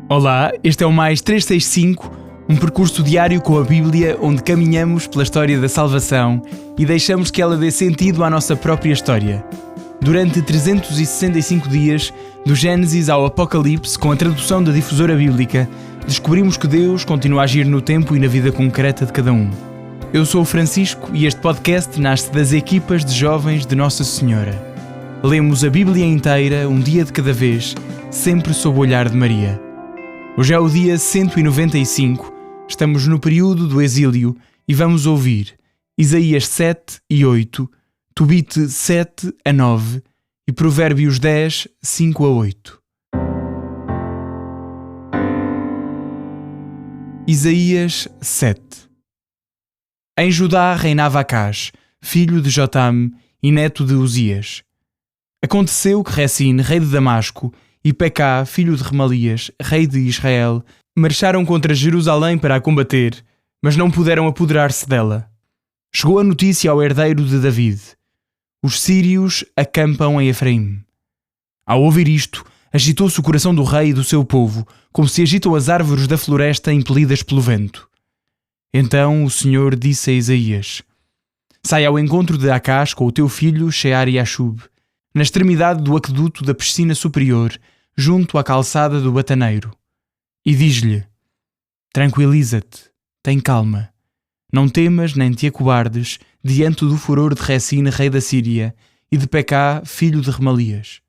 Olá, este é o Mais 365, um percurso diário com a Bíblia onde caminhamos pela história da salvação e deixamos que ela dê sentido à nossa própria história. Durante 365 dias, do Gênesis ao Apocalipse, com a tradução da Difusora Bíblica, descobrimos que Deus continua a agir no tempo e na vida concreta de cada um. Eu sou o Francisco e este podcast nasce das equipas de jovens de Nossa Senhora. Lemos a Bíblia inteira, um dia de cada vez, sempre sob o olhar de Maria. Hoje é o dia 195, estamos no período do exílio e vamos ouvir Isaías 7 e 8, Tobite 7 a 9 e Provérbios 10, 5 a 8. Isaías 7. Em Judá reinava Acaz, filho de Jotam e neto de Uzias. Aconteceu que Resín, rei de Damasco, e Pecá, filho de Remalias, rei de Israel, marcharam contra Jerusalém para a combater, mas não puderam apoderar-se dela. Chegou a notícia ao herdeiro de David. Os sírios acampam em Efraim. Ao ouvir isto, agitou-se o coração do rei e do seu povo, como se agitam as árvores da floresta impelidas pelo vento. Então o Senhor disse a Isaías: Sai ao encontro de Acaz com o teu filho Shear-Yashub, na extremidade do aqueduto da piscina superior, junto à calçada do bataneiro, e diz-lhe: Tranquiliza-te, tem calma. Não temas nem te acobardes diante do furor de Resín, rei da Síria, e de Pecá, filho de Remalias.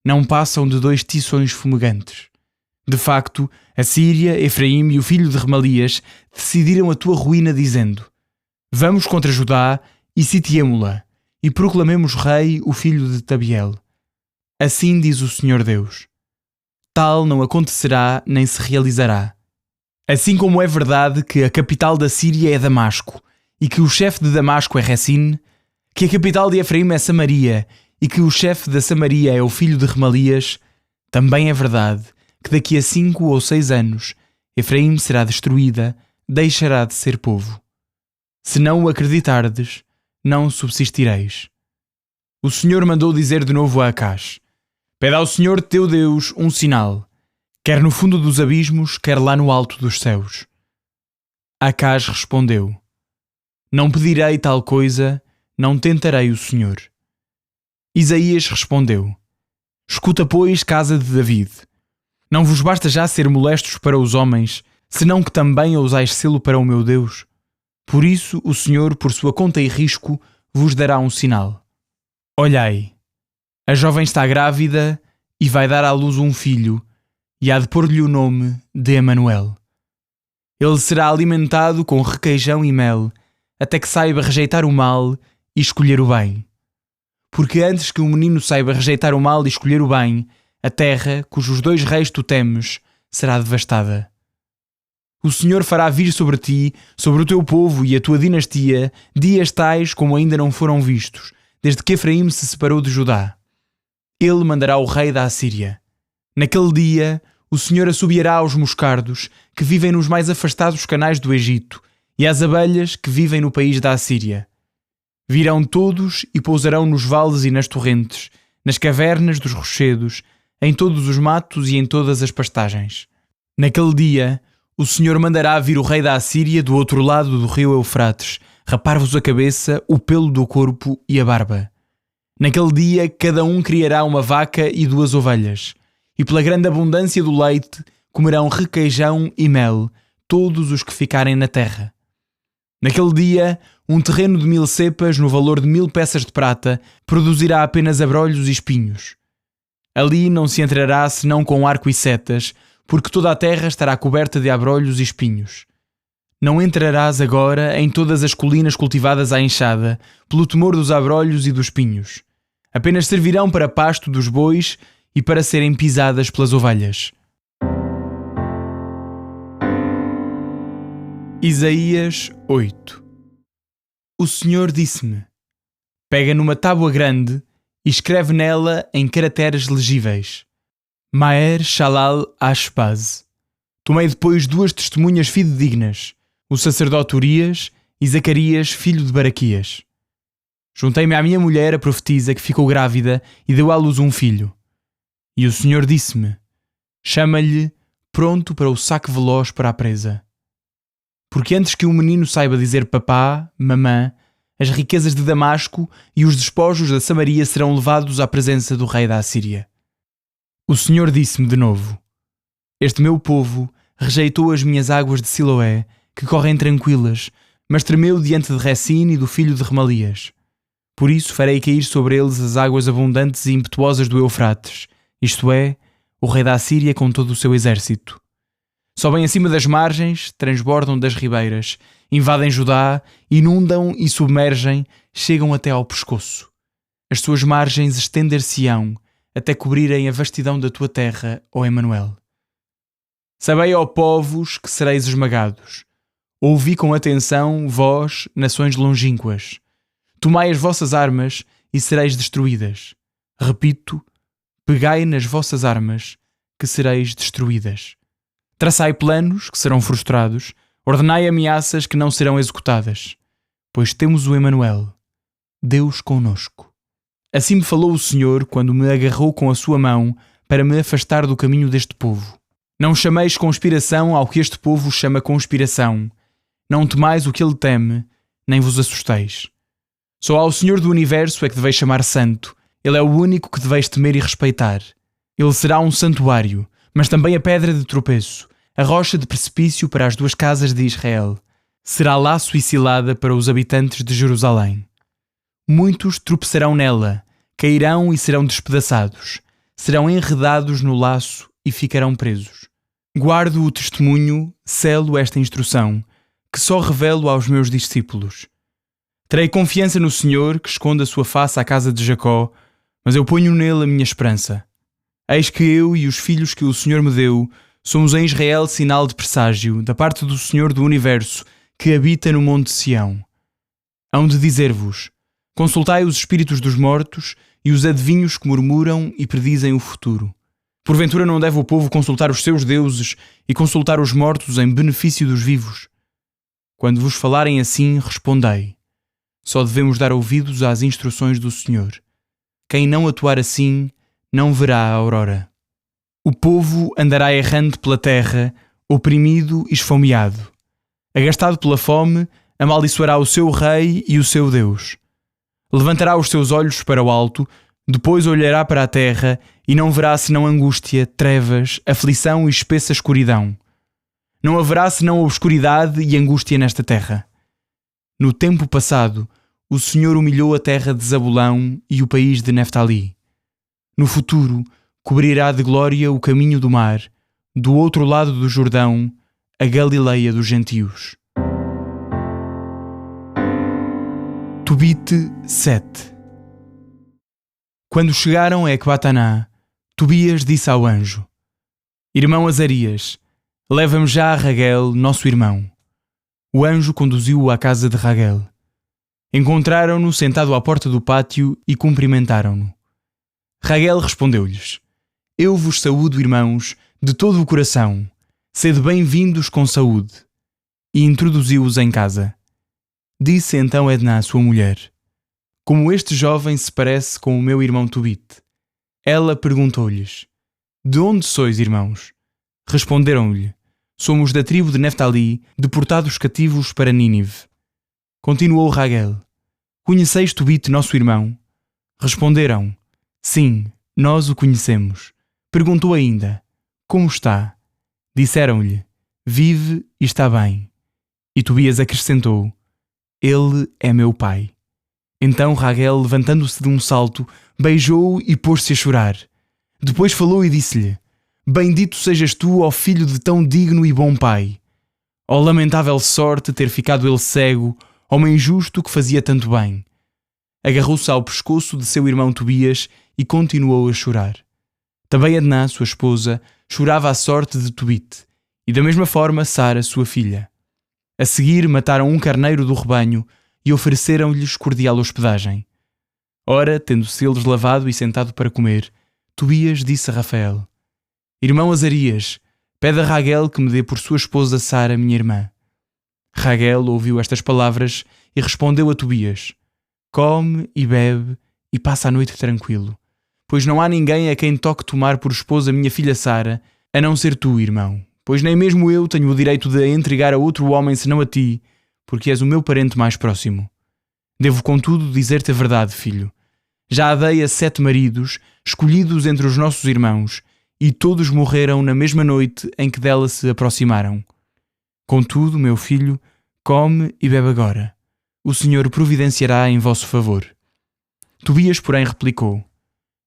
Não passam de 2 tições fumegantes. De facto, a Síria, Efraim e o filho de Remalias decidiram a tua ruína, dizendo: Vamos contra Judá e sitiemo-la, e proclamemos rei o filho de Tabiel. Assim diz o Senhor Deus: Tal não acontecerá nem se realizará. Assim como é verdade que a capital da Síria é Damasco, e que o chefe de Damasco é Resín, que a capital de Efraim é Samaria, e que o chefe da Samaria é o filho de Remalias, também é verdade que daqui a 5 ou 6 anos Efraim será destruída, deixará de ser povo. Se não o acreditardes, não subsistireis. O Senhor mandou dizer de novo a Acaz: Pede ao Senhor teu Deus um sinal, quer no fundo dos abismos, quer lá no alto dos céus. Acaz respondeu: Não pedirei tal coisa, não tentarei o Senhor. Isaías respondeu: Escuta, pois, casa de David. Não vos basta já ser molestos para os homens, senão que também ousais sê-lo para o meu Deus? Por isso o Senhor, por sua conta e risco, vos dará um sinal. Olhai, a jovem está grávida e vai dar à luz um filho, e há de pôr-lhe o nome de Emanuel. Ele será alimentado com requeijão e mel, até que saiba rejeitar o mal e escolher o bem. Porque antes que o menino saiba rejeitar o mal e escolher o bem, a terra, cujos 2 reis tu temes, será devastada. O Senhor fará vir sobre ti, sobre o teu povo e a tua dinastia, dias tais como ainda não foram vistos, desde que Efraim se separou de Judá. Ele mandará o rei da Assíria. Naquele dia, o Senhor assobiará aos moscardos, que vivem nos mais afastados canais do Egito, e às abelhas, que vivem no país da Assíria. Virão todos e pousarão nos vales e nas torrentes, nas cavernas dos rochedos, em todos os matos e em todas as pastagens. Naquele dia, o Senhor mandará vir o rei da Assíria do outro lado do rio Eufrates, rapar-vos a cabeça, o pelo do corpo e a barba. Naquele dia, cada um criará uma vaca e 2 ovelhas, e pela grande abundância do leite comerão requeijão e mel, todos os que ficarem na terra. Naquele dia, um terreno de 1000 cepas, no valor de 1000 peças de prata, produzirá apenas abrolhos e espinhos. Ali não se entrará senão com arco e setas, porque toda a terra estará coberta de abrolhos e espinhos. Não entrarás agora em todas as colinas cultivadas à enxada, pelo temor dos abrolhos e dos espinhos. Apenas servirão para pasto dos bois e para serem pisadas pelas ovelhas. Isaías 8. O Senhor disse-me: Pega numa tábua grande e escreve nela em caracteres legíveis: Maher Shalal Ashbaz. Tomei depois 2 testemunhas fidedignas, o sacerdote Urias e Zacarias, filho de Baraquias. Juntei-me à minha mulher, a profetisa, que ficou grávida e deu à luz um filho. E o Senhor disse-me: Chama-lhe pronto para o saque veloz para a presa. Porque antes que um menino saiba dizer papá, mamã, as riquezas de Damasco e os despojos da Samaria serão levados à presença do rei da Assíria. O Senhor disse-me de novo: Este meu povo rejeitou as minhas águas de Siloé, que correm tranquilas, mas tremeu diante de Recine e do filho de Remalias. Por isso farei cair sobre eles as águas abundantes e impetuosas do Eufrates, isto é, o rei da Assíria com todo o seu exército. Sobem acima das margens, transbordam das ribeiras, invadem Judá, inundam e submergem, chegam até ao pescoço. As suas margens estender-se-ão, até cobrirem a vastidão da tua terra, ó Emanuel. Sabei, ó povos, que sereis esmagados. Ouvi com atenção, vós, nações longínquas. Tomai as vossas armas e sereis destruídas. Repito, pegai nas vossas armas, que sereis destruídas. Traçai planos, que serão frustrados, ordenai ameaças que não serão executadas, pois temos o Emanuel, Deus conosco. Assim me falou o Senhor quando me agarrou com a sua mão para me afastar do caminho deste povo. Não chameis conspiração ao que este povo chama conspiração. Não temais o que ele teme, nem vos assusteis. Só ao Senhor do Universo é que deveis chamar santo. Ele é o único que deveis temer e respeitar. Ele será um santuário, mas também a pedra de tropeço, a rocha de precipício para as duas casas de Israel. Será laço e cilada para os habitantes de Jerusalém. Muitos tropeçarão nela, cairão e serão despedaçados. Serão enredados no laço e ficarão presos. Guardo o testemunho, selo esta instrução, que só revelo aos meus discípulos. Terei confiança no Senhor, que esconde a sua face à casa de Jacó, mas eu ponho nele a minha esperança. Eis que eu e os filhos que o Senhor me deu somos em Israel sinal de presságio, da parte do Senhor do Universo, que habita no monte Sião. Hão de dizer-vos: consultai os espíritos dos mortos e os adivinhos que murmuram e predizem o futuro. Porventura não deve o povo consultar os seus deuses e consultar os mortos em benefício dos vivos? Quando vos falarem assim, respondei: só devemos dar ouvidos às instruções do Senhor. Quem não atuar assim, não verá a aurora. O povo andará errante pela terra, oprimido e esfomeado. Agastado pela fome, amaldiçoará o seu rei e o seu Deus. Levantará os seus olhos para o alto, depois olhará para a terra e não verá senão angústia, trevas, aflição e espessa escuridão. Não haverá senão obscuridade e angústia nesta terra. No tempo passado, o Senhor humilhou a terra de Zabulão e o país de Neftali. No futuro, cobrirá de glória o caminho do mar, do outro lado do Jordão, a Galileia dos gentios. Tobite 7. Quando chegaram a Ecbataná, Tobias disse ao anjo: Irmão Azarias, leva-me já a Raguel, nosso irmão. O anjo conduziu-o à casa de Raguel. Encontraram-no sentado à porta do pátio e cumprimentaram-no. Raguel respondeu-lhes: Eu vos saúdo, irmãos, de todo o coração. Sede bem-vindos com saúde. E introduziu-os em casa. Disse então Edná, sua mulher: Como este jovem se parece com o meu irmão Tobite. Ela perguntou-lhes: De onde sois, irmãos? Responderam-lhe: Somos da tribo de Neftali, deportados cativos para Nínive. Continuou Raguel: Conheceis Tobite, nosso irmão? Responderam: Sim, nós o conhecemos. Perguntou ainda: Como está? Disseram-lhe: Vive e está bem. E Tobias acrescentou: Ele é meu pai. Então Raguel, levantando-se de um salto, beijou-o e pôs-se a chorar. Depois falou e disse-lhe: Bendito sejas tu, ó filho de tão digno e bom pai. Ó lamentável sorte ter ficado ele cego, homem justo que fazia tanto bem. Agarrou-se ao pescoço de seu irmão Tobias e continuou a chorar. Também Edná, sua esposa, chorava à sorte de Tobite, e da mesma forma Sara, sua filha. A seguir mataram um carneiro do rebanho e ofereceram-lhes cordial hospedagem. Ora, tendo-se eles lavado e sentado para comer, Tobias disse a Rafael: Irmão Azarias, pede a Raguel que me dê por sua esposa Sara, minha irmã. Raguel ouviu estas palavras e respondeu a Tobias: Come e bebe e passa a noite tranquilo, pois não há ninguém a quem toque tomar por esposa minha filha Sara, a não ser tu, irmão, pois nem mesmo eu tenho o direito de a entregar a outro homem senão a ti, porque és o meu parente mais próximo. Devo, contudo, dizer-te a verdade, filho. Já a dei a 7 maridos, escolhidos entre os nossos irmãos, e todos morreram na mesma noite em que dela se aproximaram. Contudo, meu filho, come e bebe agora. O Senhor providenciará em vosso favor. Tobias, porém, replicou: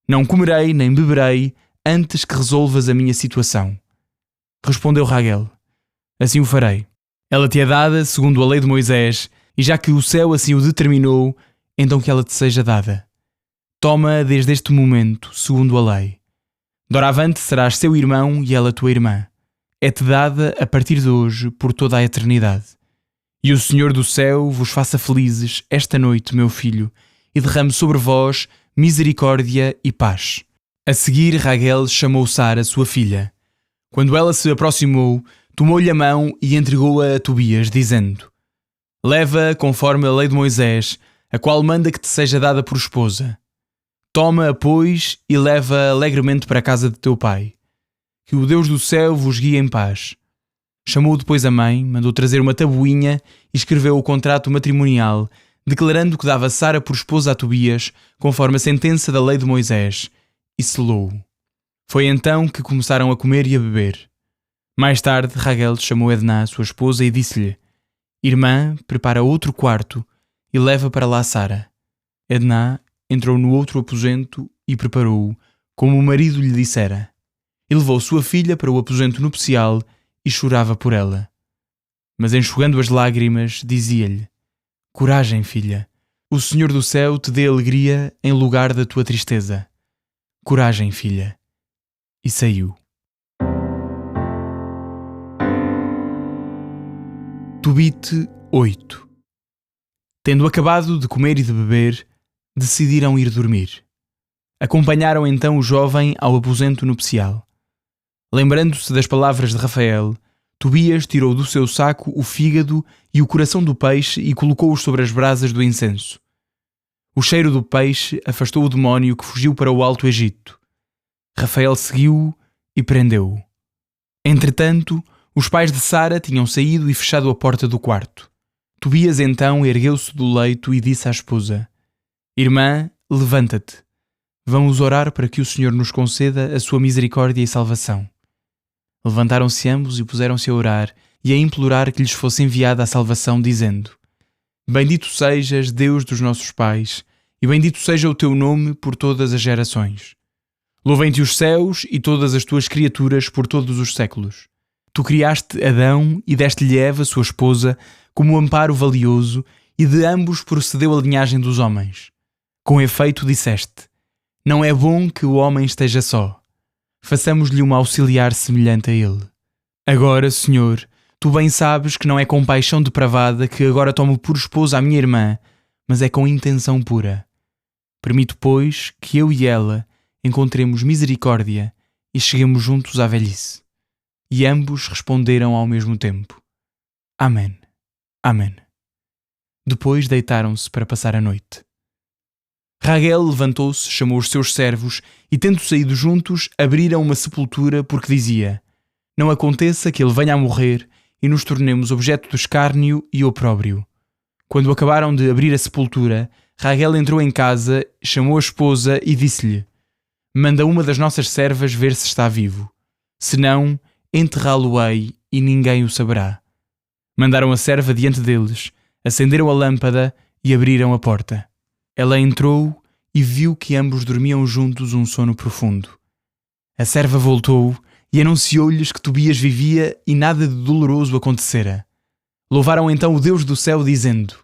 Não comerei nem beberei antes que resolvas a minha situação. Respondeu Raguel: Assim o farei. Ela te é dada segundo a lei de Moisés, e já que o céu assim o determinou, então que ela te seja dada. Toma-a desde este momento, segundo a lei. Doravante serás seu irmão e ela tua irmã. É-te dada, a partir de hoje, por toda a eternidade. E o Senhor do céu vos faça felizes esta noite, meu filho, e derrame sobre vós misericórdia e paz. A seguir, Raguel chamou Sara, sua filha. Quando ela se aproximou, tomou-lhe a mão e entregou-a a Tobias, dizendo: Leva-a conforme a lei de Moisés, a qual manda que te seja dada por esposa. Toma-a, pois, e leva-a alegremente para a casa de teu pai. Que o Deus do céu vos guie em paz. Chamou depois a mãe, mandou trazer uma tabuinha e escreveu o contrato matrimonial, declarando que dava Sara por esposa a Tobias, conforme a sentença da lei de Moisés, e selou-o. Foi então que começaram a comer e a beber. Mais tarde, Raguel chamou Edná, sua esposa, e disse-lhe: Irmã, prepara outro quarto e leva para lá Sara. Edná entrou no outro aposento e preparou-o, como o marido lhe dissera. E levou sua filha para o aposento nupcial e chorava por ela. Mas enxugando as lágrimas, dizia-lhe: Coragem, filha, o Senhor do céu te dê alegria em lugar da tua tristeza. Coragem, filha. E saiu. Tobite 8. Tendo acabado de comer e de beber, decidiram ir dormir. Acompanharam então o jovem ao aposento nupcial. Lembrando-se das palavras de Rafael, Tobias tirou do seu saco o fígado e o coração do peixe e colocou-os sobre as brasas do incenso. O cheiro do peixe afastou o demónio que fugiu para o Alto Egito. Rafael seguiu-o e prendeu-o. Entretanto, os pais de Sara tinham saído e fechado a porta do quarto. Tobias então ergueu-se do leito e disse à esposa: Irmã, levanta-te. Vamos orar para que o Senhor nos conceda a sua misericórdia e salvação. Levantaram-se ambos e puseram-se a orar e a implorar que lhes fosse enviada a salvação, dizendo: Bendito sejas, Deus dos nossos pais, e bendito seja o teu nome por todas as gerações. Louvem-te os céus e todas as tuas criaturas por todos os séculos. Tu criaste Adão e deste-lhe Eva, sua esposa, como um amparo valioso, e de ambos procedeu a linhagem dos homens. Com efeito disseste: Não é bom que o homem esteja só. Façamos-lhe um auxiliar semelhante a ele. Agora, Senhor, tu bem sabes que não é com paixão depravada que agora tomo por esposa a minha irmã, mas é com intenção pura. Permito, pois, que eu e ela encontremos misericórdia e cheguemos juntos à velhice. E ambos responderam ao mesmo tempo: Amém. Amém. Depois deitaram-se para passar a noite. Raguel levantou-se, chamou os seus servos e, tendo saído juntos, abriram uma sepultura porque dizia: Não aconteça que ele venha a morrer e nos tornemos objeto de escárnio e opróbrio. Quando acabaram de abrir a sepultura, Raguel entrou em casa, chamou a esposa e disse-lhe: Manda uma das nossas servas ver se está vivo. Se não, enterrá-lo-ei e ninguém o saberá. Mandaram a serva diante deles, acenderam a lâmpada e abriram a porta. Ela entrou e viu que ambos dormiam juntos um sono profundo. A serva voltou e anunciou-lhes que Tobias vivia e nada de doloroso acontecera. Louvaram então o Deus do céu, dizendo: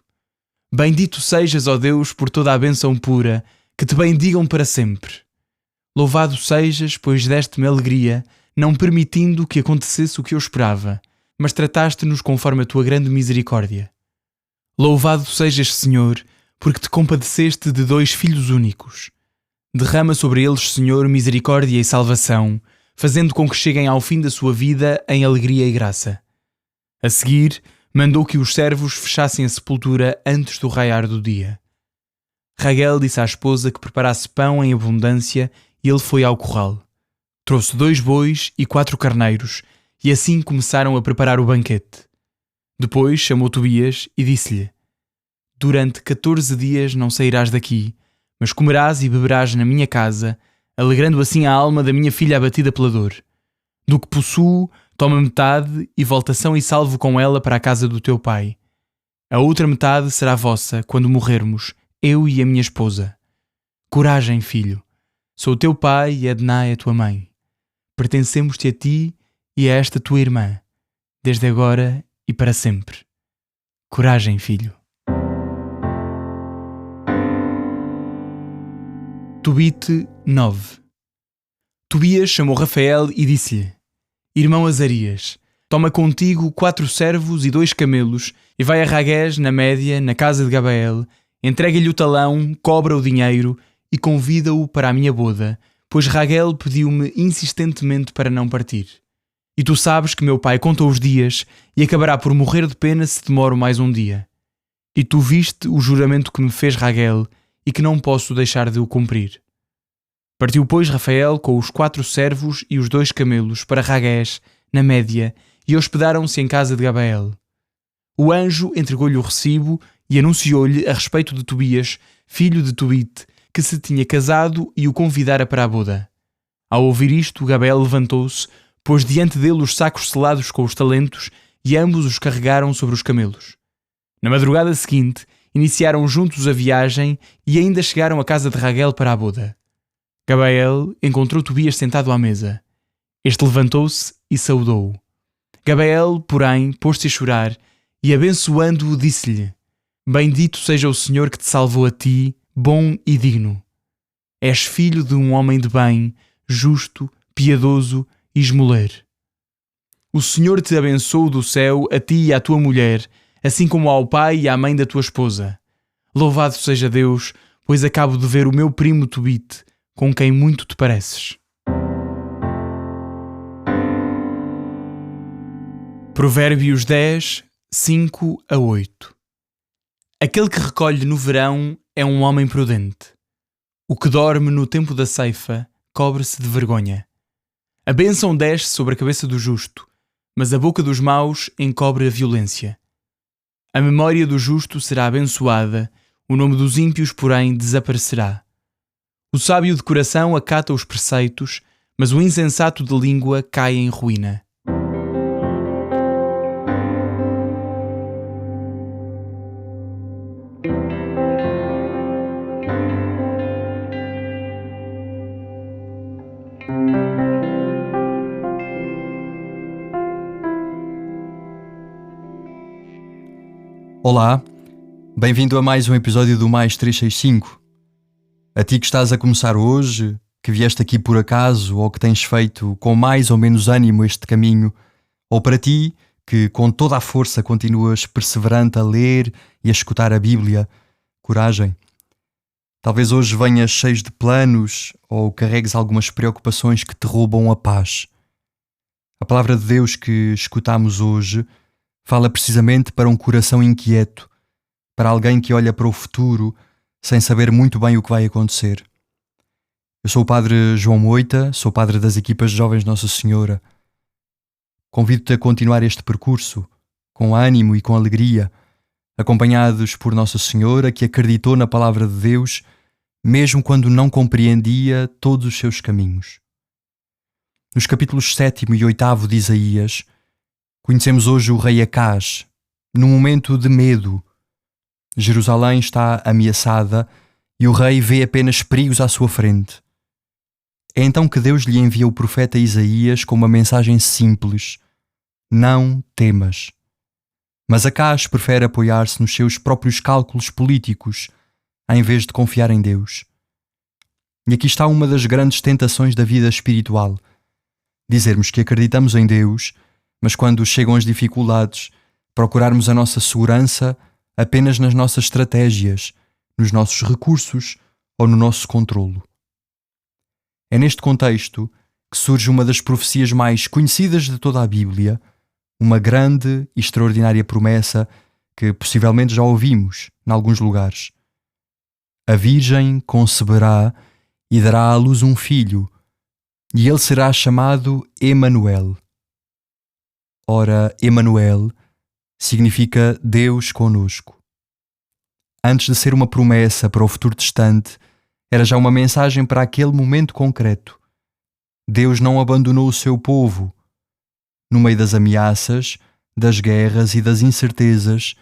Bendito sejas, ó Deus, por toda a bênção pura, que te bendigam para sempre. Louvado sejas, pois deste-me alegria, não permitindo que acontecesse o que eu esperava, mas trataste-nos conforme a tua grande misericórdia. Louvado sejas, Senhor, porque te compadeceste de 2 filhos únicos. Derrama sobre eles, Senhor, misericórdia e salvação, fazendo com que cheguem ao fim da sua vida em alegria e graça. A seguir, mandou que os servos fechassem a sepultura antes do raiar do dia. Raguel disse à esposa que preparasse pão em abundância e ele foi ao curral. Trouxe 2 bois e 4 carneiros, e assim começaram a preparar o banquete. Depois chamou Tobias e disse-lhe: Durante 14 dias não sairás daqui, mas comerás e beberás na minha casa, alegrando assim a alma da minha filha abatida pela dor. Do que possuo, toma metade e volta são e salvo com ela para a casa do teu pai. A outra metade será vossa quando morrermos, eu e a minha esposa. Coragem, filho. Sou o teu pai e Edná é a tua mãe. Pertencemos-te a ti e a esta tua irmã, desde agora e para sempre. Coragem, filho. Tobite 9. Tobias chamou Rafael e disse-lhe: Irmão Azarias, toma contigo 4 servos e 2 camelos e vai a Ragués, na Média, na casa de Gabael, entrega-lhe o talão, cobra o dinheiro e convida-o para a minha boda, pois Raguel pediu-me insistentemente para não partir. E tu sabes que meu pai conta os dias e acabará por morrer de pena se demoro mais um dia. E tu viste o juramento que me fez Raguel e que não posso deixar de o cumprir. Partiu, pois, Rafael com os 4 servos e os 2 camelos para Ragués, na Média, e hospedaram-se em casa de Gabael. O anjo entregou-lhe o recibo e anunciou-lhe a respeito de Tobias, filho de Tobite, que se tinha casado e o convidara para a boda. Ao ouvir isto, Gabael levantou-se, pôs diante dele os sacos selados com os talentos e ambos os carregaram sobre os camelos. Na madrugada seguinte, iniciaram juntos a viagem e ainda chegaram à casa de Raguel para a boda. Gabael encontrou Tobias sentado à mesa. Este levantou-se e saudou-o. Gabael, porém, pôs-se a chorar e, abençoando-o, disse-lhe: Bendito seja o Senhor que te salvou a ti, bom e digno. És filho de um homem de bem, justo, piedoso e esmoleiro. O Senhor te abençoe do céu, a ti e à tua mulher, assim como ao pai e à mãe da tua esposa. Louvado seja Deus, pois acabo de ver o meu primo Tobite, com quem muito te pareces. Provérbios 10, 5-8. Aquele que recolhe no verão é um homem prudente. O que dorme no tempo da ceifa cobre-se de vergonha. A bênção desce sobre a cabeça do justo, mas a boca dos maus encobre a violência. A memória do justo será abençoada, o nome dos ímpios, porém, desaparecerá. O sábio de coração acata os preceitos, mas o insensato de língua cai em ruína. Olá, bem-vindo a mais um episódio do Mais 365. A ti que estás a começar hoje, que vieste aqui por acaso ou que tens feito com mais ou menos ânimo este caminho, ou para ti que com toda a força continuas perseverante a ler e a escutar a Bíblia, coragem. Talvez hoje venhas cheio de planos ou carregues algumas preocupações que te roubam a paz. A palavra de Deus que escutamos hoje fala precisamente para um coração inquieto, para alguém que olha para o futuro sem saber muito bem o que vai acontecer. Eu sou o Padre João Moita, sou padre das equipas de Jovens Nossa Senhora. Convido-te a continuar este percurso com ânimo e com alegria, acompanhados por Nossa Senhora, que acreditou na palavra de Deus, mesmo quando não compreendia todos os seus caminhos. Nos capítulos 7º e 8º de Isaías, conhecemos hoje o rei Acaz, num momento de medo. Jerusalém está ameaçada e o rei vê apenas perigos à sua frente. É então que Deus lhe envia o profeta Isaías com uma mensagem simples: não temas. Mas Acaz prefere apoiar-se nos seus próprios cálculos políticos, em vez de confiar em Deus. E aqui está uma das grandes tentações da vida espiritual: dizermos que acreditamos em Deus, mas quando chegam as dificuldades, procurarmos a nossa segurança apenas nas nossas estratégias, nos nossos recursos ou no nosso controlo. É neste contexto que surge uma das profecias mais conhecidas de toda a Bíblia, uma grande e extraordinária promessa que possivelmente já ouvimos em alguns lugares. A Virgem conceberá e dará à luz um filho, e ele será chamado Emanuel. Ora, Emanuel significa Deus conosco. Antes de ser uma promessa para o futuro distante, era já uma mensagem para aquele momento concreto. Deus não abandonou o seu povo. No meio das ameaças, das guerras e das incertezas,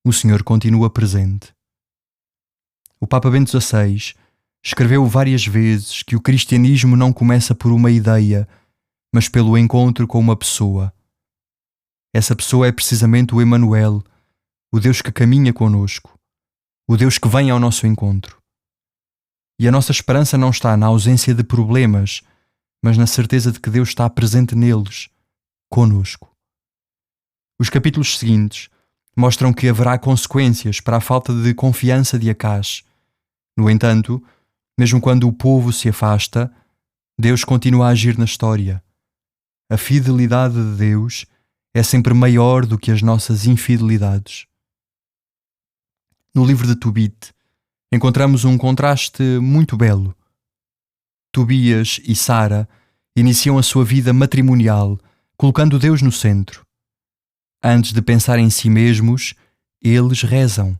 o Senhor continua presente. O Papa Bento XVI escreveu várias vezes que o cristianismo não começa por uma ideia, mas pelo encontro com uma pessoa. Essa pessoa é precisamente o Emanuel, o Deus que caminha conosco, o Deus que vem ao nosso encontro. E a nossa esperança não está na ausência de problemas, mas na certeza de que Deus está presente neles, conosco. Os capítulos seguintes mostram que haverá consequências para a falta de confiança de Acás. No entanto, mesmo quando o povo se afasta, Deus continua a agir na história. A fidelidade de Deus é sempre maior do que as nossas infidelidades. No livro de Tobit, encontramos um contraste muito belo. Tobias e Sara iniciam a sua vida matrimonial, colocando Deus no centro. Antes de pensar em si mesmos, eles rezam.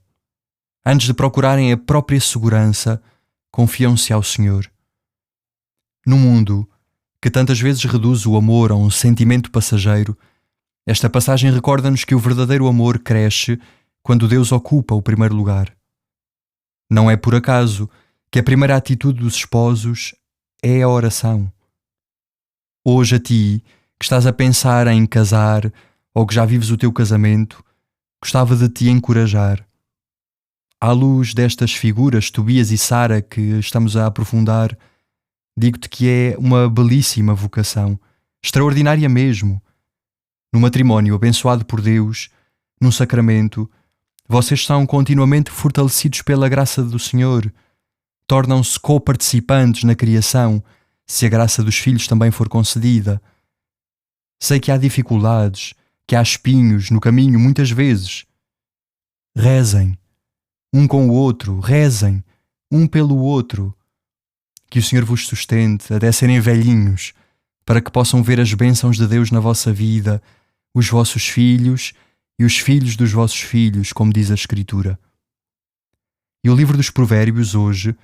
Antes de procurarem a própria segurança, confiam-se ao Senhor. No mundo que tantas vezes reduz o amor a um sentimento passageiro, esta passagem recorda-nos que o verdadeiro amor cresce quando Deus ocupa o primeiro lugar. Não é por acaso que a primeira atitude dos esposos é a oração. Hoje a ti, que estás a pensar em casar ou que já vives o teu casamento, gostava de te encorajar. À luz destas figuras, Tobias e Sara, que estamos a aprofundar, digo-te que é uma belíssima vocação, extraordinária mesmo. No matrimónio abençoado por Deus, num sacramento, vocês são continuamente fortalecidos pela graça do Senhor, tornam-se co-participantes na criação, se a graça dos filhos também for concedida. Sei que há dificuldades, que há espinhos no caminho muitas vezes. Rezem, um com o outro, rezem, um pelo outro. Que o Senhor vos sustente até serem velhinhos, para que possam ver as bênçãos de Deus na vossa vida, os vossos filhos e os filhos dos vossos filhos, como diz a Escritura. E o livro dos Provérbios hoje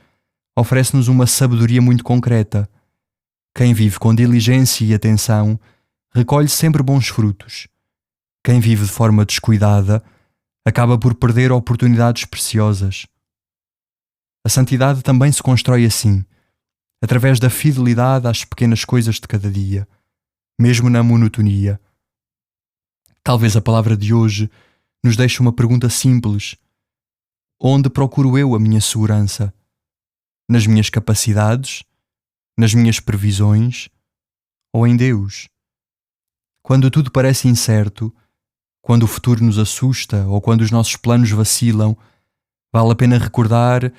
oferece-nos uma sabedoria muito concreta. Quem vive com diligência e atenção recolhe sempre bons frutos. Quem vive de forma descuidada acaba por perder oportunidades preciosas. A santidade também se constrói assim, através da fidelidade às pequenas coisas de cada dia, mesmo na monotonia. Talvez a palavra de hoje nos deixe uma pergunta simples. Onde procuro eu a minha segurança? Nas minhas capacidades? Nas minhas previsões? Ou em Deus? Quando tudo parece incerto, quando o futuro nos assusta ou quando os nossos planos vacilam, vale a pena recordar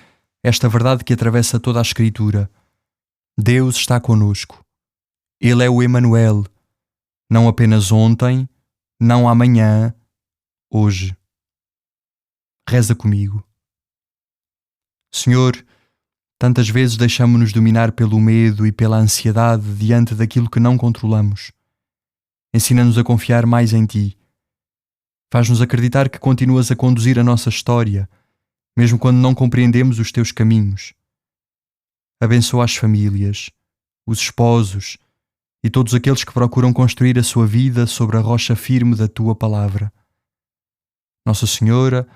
esta verdade que atravessa toda a Escritura. Deus está conosco. Ele é o Emanuel, não apenas ontem, não amanhã, hoje. Reza comigo. Senhor, tantas vezes deixamo-nos dominar pelo medo e pela ansiedade diante daquilo que não controlamos. Ensina-nos a confiar mais em Ti. Faz-nos acreditar que continuas a conduzir a nossa história, mesmo quando não compreendemos os Teus caminhos. Abençoa as famílias, os esposos e todos aqueles que procuram construir a sua vida sobre a rocha firme da Tua palavra. Nossa Senhora,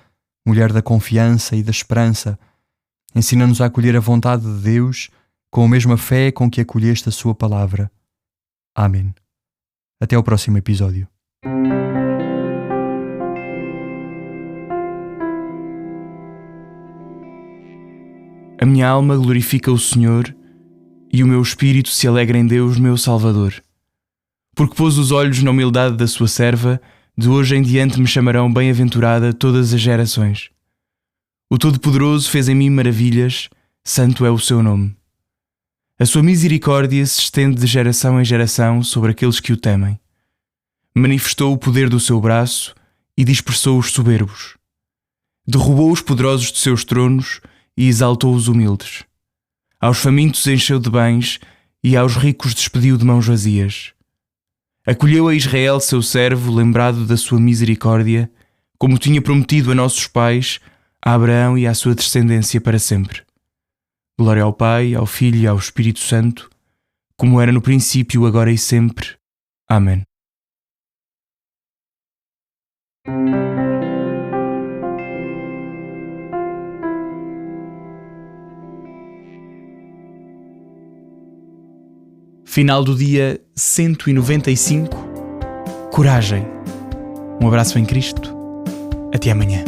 mulher da confiança e da esperança, ensina-nos a acolher a vontade de Deus com a mesma fé com que acolheste a Sua palavra. Amém. Até ao próximo episódio. A minha alma glorifica o Senhor e o meu espírito se alegra em Deus, meu Salvador. Porque pôs os olhos na humildade da sua serva, de hoje em diante me chamarão bem-aventurada todas as gerações. O Todo-Poderoso fez em mim maravilhas, santo é o seu nome. A sua misericórdia se estende de geração em geração sobre aqueles que o temem. Manifestou o poder do seu braço e dispersou os soberbos. Derrubou os poderosos de seus tronos e exaltou os humildes. Aos famintos encheu de bens e aos ricos despediu de mãos vazias. Acolheu a Israel, seu servo, lembrado da sua misericórdia, como tinha prometido a nossos pais, a Abraão e à sua descendência para sempre. Glória ao Pai, ao Filho e ao Espírito Santo, como era no princípio, agora e sempre. Amém. Final do dia 195. Coragem. Um abraço em Cristo. Até amanhã.